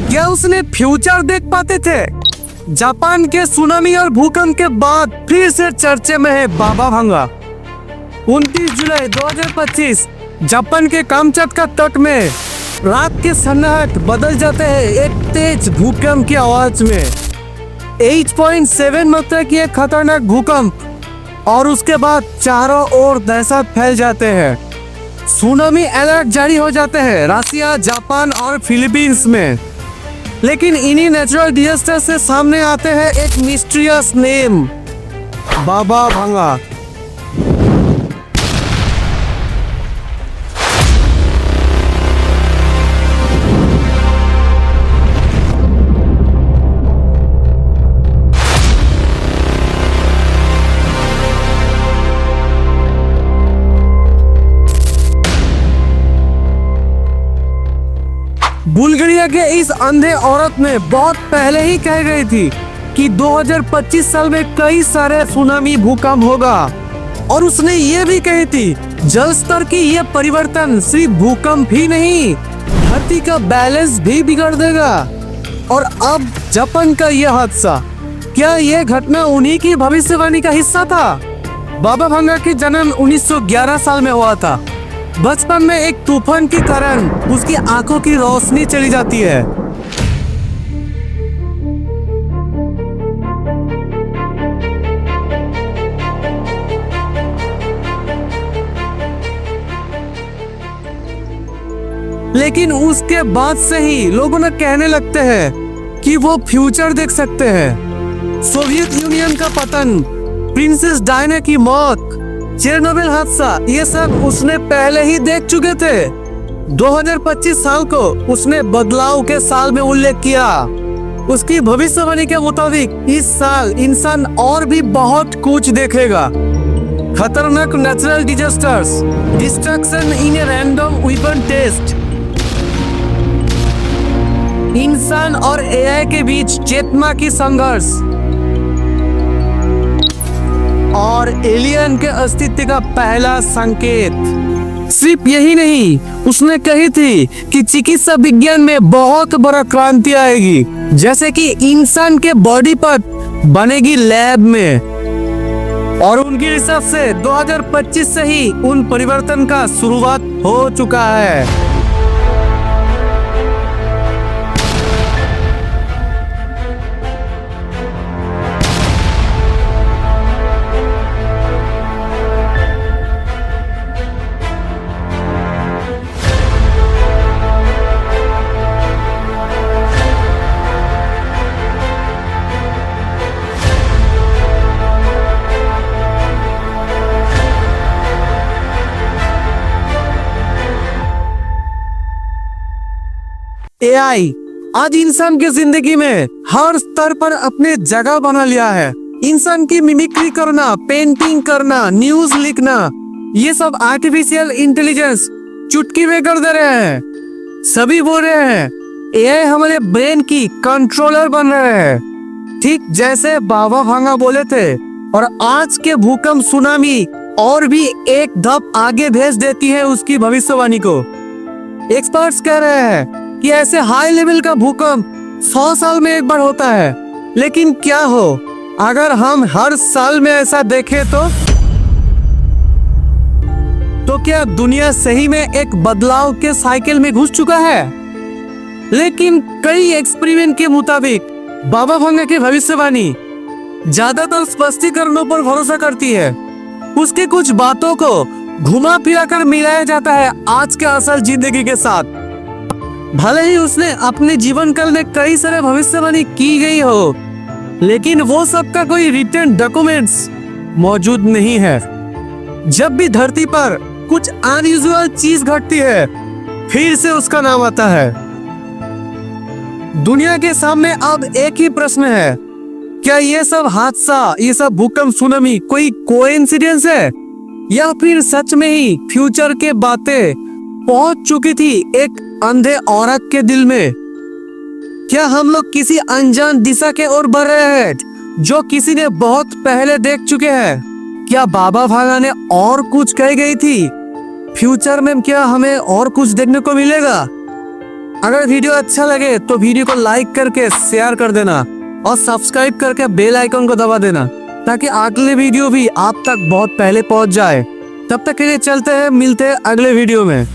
क्या उसने फ्यूचर देख पाते थे? जापान के सुनामी और भूकंप के बाद फिर से चर्चे में है बाबा भांगा। 29 जुलाई 2025 जापान के कामचाटका तट में रात के सन्नाट बदल जाते हैं एक तेज भूकंप की आवाज में। 8.7 मात्रा की एक खतरनाक भूकंप और उसके बाद चारों ओर दहशत फैल जाते हैं। सुनामी अलर्ट जारी हो जाते हैं रसिया, जापान और फिलीपींस में। लेकिन इन्हीं नेचुरल डिजास्टर से सामने आते हैं एक मिस्टीरियस नेम, बाबा भांगा। बुल्गारिया के इस अंधे औरत ने बहुत पहले ही कह गई थी कि 2025 साल में कई सारे सुनामी भूकंप होगा और उसने ये भी कही थी जल स्तर की ये परिवर्तन सिर्फ भूकंप ही नहीं, धरती का बैलेंस भी बिगाड़ देगा। और अब जापान का यह हादसा, क्या यह घटना उन्हीं की भविष्यवाणी का हिस्सा था? बाबा भांगा की जन्म 1911 साल में हुआ था। बचपन में एक तूफान के कारण उसकी आंखों की रोशनी चली जाती है। लेकिन उसके बाद से ही लोगों ने कहने लगते हैं कि वो फ्यूचर देख सकते हैं। सोवियत यूनियन का पतन, प्रिंसेस डायना की मौत, चेरनोबिल हादसा, ये सब उसने पहले ही देख चुके थे। 2025 साल को उसने बदलाव के साल में उल्लेख किया। उसकी भविष्यवाणी के मुताबिक इस साल इंसान और भी बहुत कुछ देखेगा। खतरनाक natural disasters, destruction in a random weapon test, इंसान और एआई के बीच चेतना की संघर्ष और एलियन के अस्तित्व का पहला संकेत। सिर्फ यही नहीं, उसने कही थी कि चिकित्सा विज्ञान में बहुत बड़ा क्रांति आएगी, जैसे कि इंसान के बॉडी पर बनेगी लैब में। और उनकी रिसर्च से 2025 से ही उन परिवर्तन का शुरुआत हो चुका है। एआई आज इंसान की जिंदगी में हर स्तर पर अपने जगह बना लिया है। इंसान की मिमिक्री करना, पेंटिंग करना, न्यूज लिखना, ये सब आर्टिफिशियल इंटेलिजेंस चुटकी में कर दे रहे हैं। सभी बोल रहे हैं एआई हमारे ब्रेन की कंट्रोलर बन रहे हैं, ठीक जैसे बाबा भांगा बोले थे। और आज के भूकंप, सुनामी और भी एक धाप आगे भेज देती है उसकी भविष्यवाणी को। एक्सपर्ट्स कह रहे हैं कि ऐसे हाई लेवल का भूकंप 100 साल में एक बार होता है। लेकिन क्या हो अगर हम हर साल में ऐसा देखें तो क्या दुनिया सही में एक बदलाव के साइकिल में घुस चुका है? लेकिन कई एक्सपेरिमेंट के मुताबिक बाबा भांगा की भविष्यवाणी ज्यादातर स्पष्टीकरणों पर भरोसा करती है। उसके कुछ बातों को घुमा फिरा कर मिलाया जाता है आज के असल जिंदगी के साथ। भले ही उसने अपने जीवन काल में कई सारे भविष्यवाणी की गई हो, लेकिन वो सब का कोई रिटन डॉक्यूमेंट्स मौजूद नहीं है। जब भी धरती पर कुछ अनयूजुअल चीज घटती है, फिर से उसका नाम आता है। दुनिया के सामने अब एक ही प्रश्न है, क्या ये सब हादसा, ये सब भूकंप, सुनामी कोई कोइंसिडेंस है या फिर सच में ही फ्यूचर के बातें पहुंच चुकी थी एक अंधे औरत के दिल में? क्या हम लोग किसी अनजान दिशा के ओर बढ़ रहे हैं जो किसी ने बहुत पहले देख चुके हैं? क्या बाबा भांगा ने और कुछ कह गई थी? फ्यूचर में क्या हमें और कुछ देखने को मिलेगा? अगर वीडियो अच्छा लगे तो वीडियो को लाइक करके शेयर कर देना और सब्सक्राइब करके बेल आइकन को दबा देना, ताकि अगले वीडियो भी आप तक बहुत पहले पहुंच जाए। तब तक के लिए चलते हैं, मिलते हैं अगले वीडियो में।